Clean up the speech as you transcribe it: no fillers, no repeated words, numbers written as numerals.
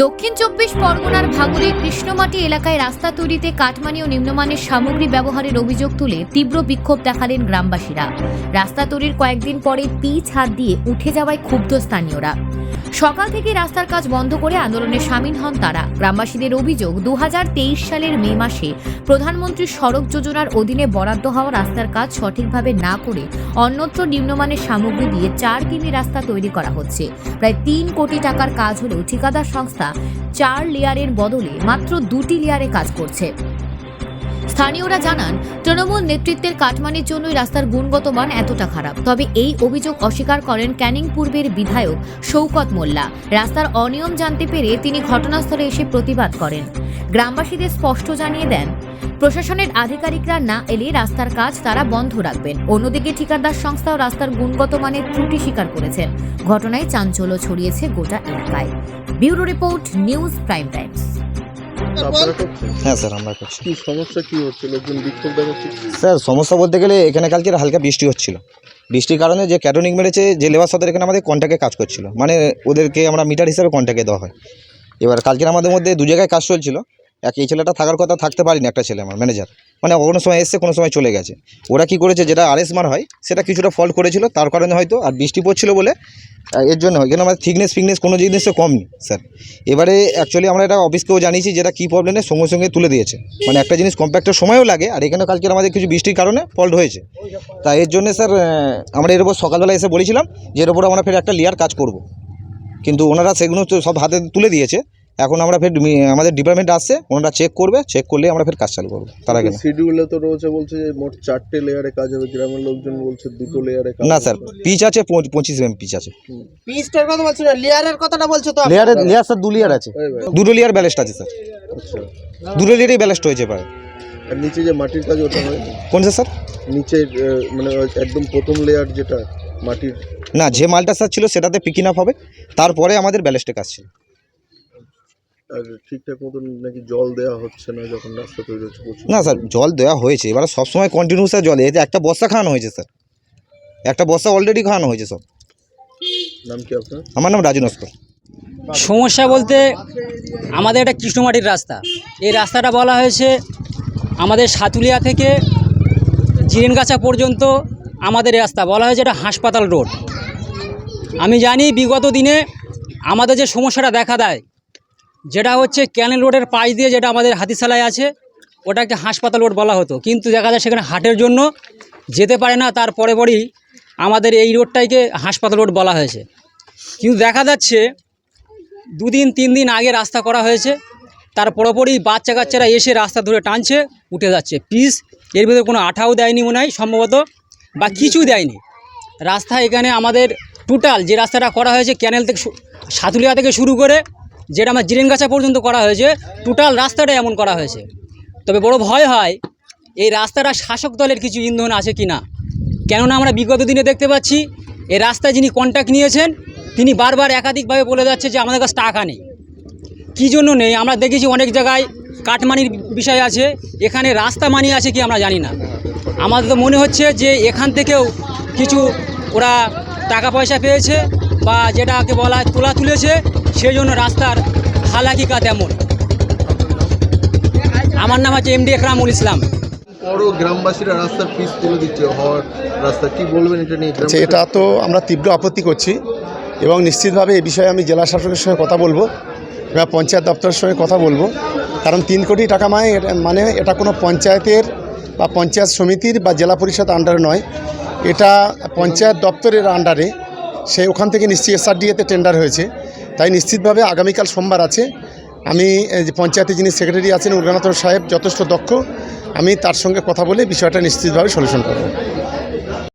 দক্ষিণ চব্বিশ পরগনার ভাঙড়ের কৃষ্ণমাটি এলাকায় রাস্তা তৈরিতে কাঠমানি ও নিম্নমানের সামগ্রী ব্যবহারের অভিযোগ তুলে তীব্র বিক্ষোভ দেখালেন গ্রামবাসীরা। রাস্তা তৈরির কয়েকদিন পরে পিচ হাত দিয়ে উঠে যাওয়ায় ক্ষুব্ধ স্থানীয়রা। সকাল থেকে রাস্তার কাজ বন্ধ করে আন্দোলনে সামিল হন তারা। গ্রামবাসীদের অভিযোগ, 2023 সালের মে মাসে প্রধানমন্ত্রী সড়ক যোজনার অধীনে বরাদ্দ হওয়া রাস্তার কাজ সঠিকভাবে না করে অন্যত্র নিম্নমানের সামগ্রী দিয়ে 4 কিমি রাস্তা তৈরি করা হচ্ছে। প্রায় 3 কোটি টাকার কাজ হলেও ঠিকাদার সংস্থা 4 লেয়ারের বদলে মাত্র 2টি লেয়ারে কাজ করছে। স্থানীয়রা জানান, তৃণমূল নেতৃত্বের কাটমানির জন্যই রাস্তার গুণগত মান এতটা খারাপ। তবে এই অভিযোগ অস্বীকার করেন ক্যানিং পূর্বের বিধায়ক শওকত মোল্লা। রাস্তার অনিয়ম জানতে পেরে তিনি ঘটনাস্থলে এসে প্রতিবাদ করেন। গ্রামবাসীদের স্পষ্ট জানিয়ে দেন, প্রশাসনের আধিকারিকরা না এলে রাস্তার কাজ তারা বন্ধ রাখবেন। অন্যদিকে ঠিকাদার সংস্থাও রাস্তার গুণগত মানের ত্রুটি স্বীকার করেছেন। ঘটনায় চাঞ্চল্য ছড়িয়েছে গোটা এলাকায়। Bureau report, news prime Times. হ্যাঁ স্যার, আমরা করছি। কি সমস্যা কি হচ্ছে? লোকজন বিক্ষোভ দেখাচ্ছে। স্যার, সমস্যা বলতে গেলে এখানে কালকে হালকা বৃষ্টি হচ্ছিল। বৃষ্টির কারণে যে ক্যাটনিং মেরেছে, যে লেবার সাথে এখানে আমাদের কন্ট্যাক্টে কাজ করছিল, মানে ওদেরকে আমরা মিটার হিসাবে কন্ট্যাক্টে দেওয়া হয়। এবার কালকে আমাদের মধ্যে 2 জায়গায় কাজ চলছিল। এই ছেলেটা থাকার কথা, থাকতে পারিনি। একটা ছেলে আমার ম্যানেজার, মানে কোনো সময় এসছে, কোনো সময় চলে গেছে। ওরা কি করেছে, যেটা আরএস মার হয় সেটা কিছুটা ফল্ট করেছিল, তার কারণে হয়তো। আর বৃষ্টি পড়ছিল বলে এর জন্য হয়, কেন আমাদের ফিটনেস কোনো জিনিসে কম নেই স্যার। এবারে অ্যাকচুয়ালি আমরা এটা অফিসকেও জানিয়েছি, যেটা কী প্রবলেমে সঙ্গে সঙ্গে তুলে দিয়েছে। মানে একটা জিনিস কম্প্যাক্টের সময়ও লাগে, আর এখানে কালকে আমাদের কিছু বৃষ্টির কারণে ফল্ট হয়েছে। তা এর জন্য স্যার আমরা এর উপর সকালবেলা এসে বলেছিলাম যে এর উপর আমরা ফের একটা লেয়ার কাজ করব, কিন্তু ওনারা সেগুলো তো সব হাতে তুলে দিয়েছে। এখন আমরা ফের আমাদের ডিপার্টমেন্ট আসছে, ওনারা চেক করবে, চেক করলে আমরা ফের কাজ চালু করবো। তার আগে শিডিউলে তো রয়েছে, বলছে যে মোট 4টে লেয়ারে কাজ হবে। গ্রামের লোকজন বলছে 2টো লেয়ারে কাজ। না স্যার, পিচ আছে 25 mm পিচ আছে। পিচটার কথা বলছো না, লেয়ারের কথাটা বলছো তো? লেয়ার স্যার 2 লেয়ার আছে, 2টো লেয়ার ব্যালেস্ট আছে স্যার। আচ্ছা, 2টো লেয়ারই ব্যালেস্ট হয়েছে প্রায়। আর নিচে যে মাটির কাজ ওটা হয়? কোনটা স্যার? নিচে মানে একদম প্রথম লেয়ার যেটা মাটির। না, যে মালটা স্যার ছিল সেটাতে পিকিং আপ হবে, তারপরে আমাদের ব্যালেস্টের কাজ ছিল। আর ঠিকঠাক মতন নাকি জল দেওয়া হচ্ছে না যখন রাস্তা তৈরি হচ্ছে? না স্যার, জল দেওয়া হয়েছে, এবার সবসময় কন্টিনিউ স্যার জল। এই যে একটা বস্তা খাওয়ানো হয়েছে স্যার, একটা বস্তা অলরেডি খাওয়ানো হয়েছে সব। নাম কি আপনার? আমার নাম রাজু নস্কর। সমস্যা বলতে আমাদের এটা কৃষ্ণমাটির রাস্তা। এই রাস্তাটা বলা হয়েছে আমাদের সাতুলিয়া থেকে জিরেনগাছা পর্যন্ত আমাদের রাস্তা বলা হয়েছে এটা হাসপাতাল রোড। আমি জানি বিগত দিনে আমাদের যে সমস্যাটা দেখা দেয়, যেটা হচ্ছে ক্যানেল রোডের পাশ দিয়ে যেটা আমাদের হাতিশালায় আছে, ওটাকে হাসপাতাল রোড বলা হতো। কিন্তু দেখা যায় সেখানে হাটের জন্য যেতে পারে না, তার পরেই আমাদের এই রোডটাকে হাসপাতাল রোড বলা হয়েছে। কিন্তু দেখা যাচ্ছে 2 দিন 3 দিন আগে রাস্তা করা হয়েছে, তার পরপরই বাচ্চা কাচ্চারা এসে রাস্তা ধরে টানছে, উঠে যাচ্ছে। পিস এর ভিতরে কোনো আঠাও দেয়নি মনে হয় সম্ভবত, বা কিছু দেয়নি। রাস্তা এখানে আমাদের টোটাল যে রাস্তাটা করা হয়েছে ক্যানেল থেকে সাতুলিয়া থেকে শুরু করে যেটা আমার জিরেনগাছা পর্যন্ত করা হয়েছে, টোটাল রাস্তাটা এমন করা হয়েছে। তবে বড় ভয় হয় এই রাস্তাটা শাসক দলের কিছু ইন্ধন আছে কি না। কেননা আমরা বিগত দিনে দেখতে পাচ্ছি এই রাস্তায় যিনি কন্ট্রাক্ট নিয়েছেন তিনি বারবার একাধিকভাবে বলে যাচ্ছে যে আমাদের কাছে টাকা নেই। কী জন্য নেই আমরা দেখেছি, অনেক জায়গায় কাটমানির বিষয় আছে, এখানে রাস্তা মানি আছে কি আমরা জানি না। আমাদের তো মনে হচ্ছে যে এখান থেকেও কিছু ওরা টাকা পয়সা পেয়েছে, বা যেটাকে বলা হয় তোলা তুলেছে, সেই জন্য রাস্তার হালাকিকা তেমন। আমার নাম হচ্ছে এমডি একরামুল ইসলাম। বড় গ্রামবাসীরা রাস্তার পিচ তুলে দিচ্ছে হওয়ার রাস্তা, কি বলবেন এটা নিয়ে? এটা তো আমরা তীব্র আপত্তি করছি, এবং নিশ্চিতভাবে এই বিষয়ে আমি জেলা শাসকের সঙ্গে কথা বলবো বা পঞ্চায়েত দপ্তরের সঙ্গে কথা বলবো। কারণ 3 কোটি টাকা মানে এটা কোনো পঞ্চায়েতের বা পঞ্চায়েত সমিতির বা জেলা পরিষদ আন্ডারে নয়, এটা পঞ্চায়েত দপ্তরের আন্ডারে। সে ওখান থেকে নিশ্চয়ই SRDA-তে টেন্ডার হয়েছে। তাই নিশ্চিতভাবে আগামীকাল সোমবার আছে, আমি যে পঞ্চায়েতে যিনি সেক্রেটারি আছেন উরগানাথ সাহেব যথেষ্ট দক্ষ, আমি তার সঙ্গে কথা বলে বিষয়টা নিশ্চিতভাবে সলিউশন করব।